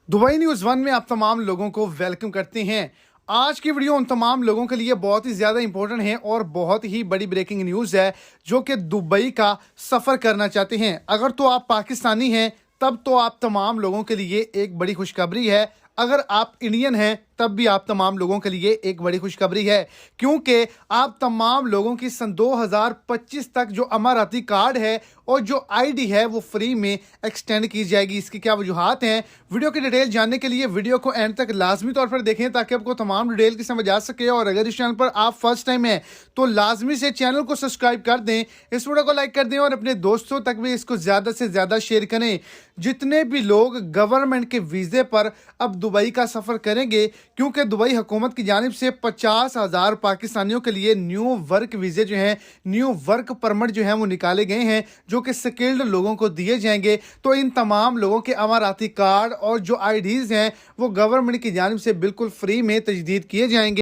Dubai news one में आप तमाम लोगों को वेलकम करते हैं। आज की वीडियो उन तमाम लोगों के लिए बहुत ही ज़्यादा इंपॉर्टेंट है और बहुत ही बड़ी ब्रेकिंग न्यूज़ है जो कि दुबई का सफ़र करना चाहते हैं। अगर तो आप पाकिस्तानी हैं तब तो आप तमाम लोगों के लिए एक बड़ी खुशखबरी है। अगर आप इंडियन हैं तब भी आप तमाम लोगों के लिए एक बड़ी खुशखबरी है, क्योंकि आप तमाम लोगों की सन 2025 तक जो अमाराती कार्ड है और जो आईडी है वो फ्री में एक्सटेंड की जाएगी। इसकी क्या वजूहात हैं, वीडियो की डिटेल जानने के लिए वीडियो को एंड तक लाजमी तौर पर देखें ताकि आपको तमाम डिटेल की समझ आ सके। और अगर इस चैनल पर आप फर्स्ट टाइम हैं तो लाजमी से चैनल को सब्सक्राइब कर दें, इस वीडियो को लाइक कर दें और अपने दोस्तों तक भी इसको ज़्यादा से ज़्यादा शेयर करें। जितने भी लोग गवर्नमेंट के वीज़े पर अब दुबई का सफ़र करेंगे, क्योंकि दुबई हुकूमत की जानिब से 50,000 पाकिस्तानियों के लिए न्यू वर्क वीज़े जो हैं, न्यू वर्क परमिट जो हैं वो निकाले गए हैं जो कि स्किल्ड लोगों को दिए जाएंगे। तो इन तमाम लोगों के अमाराती कार्ड और जो आईडीज़ हैं वो गवर्नमेंट की जानिब से बिल्कुल फ्री में तजदीद किए जाएंगे।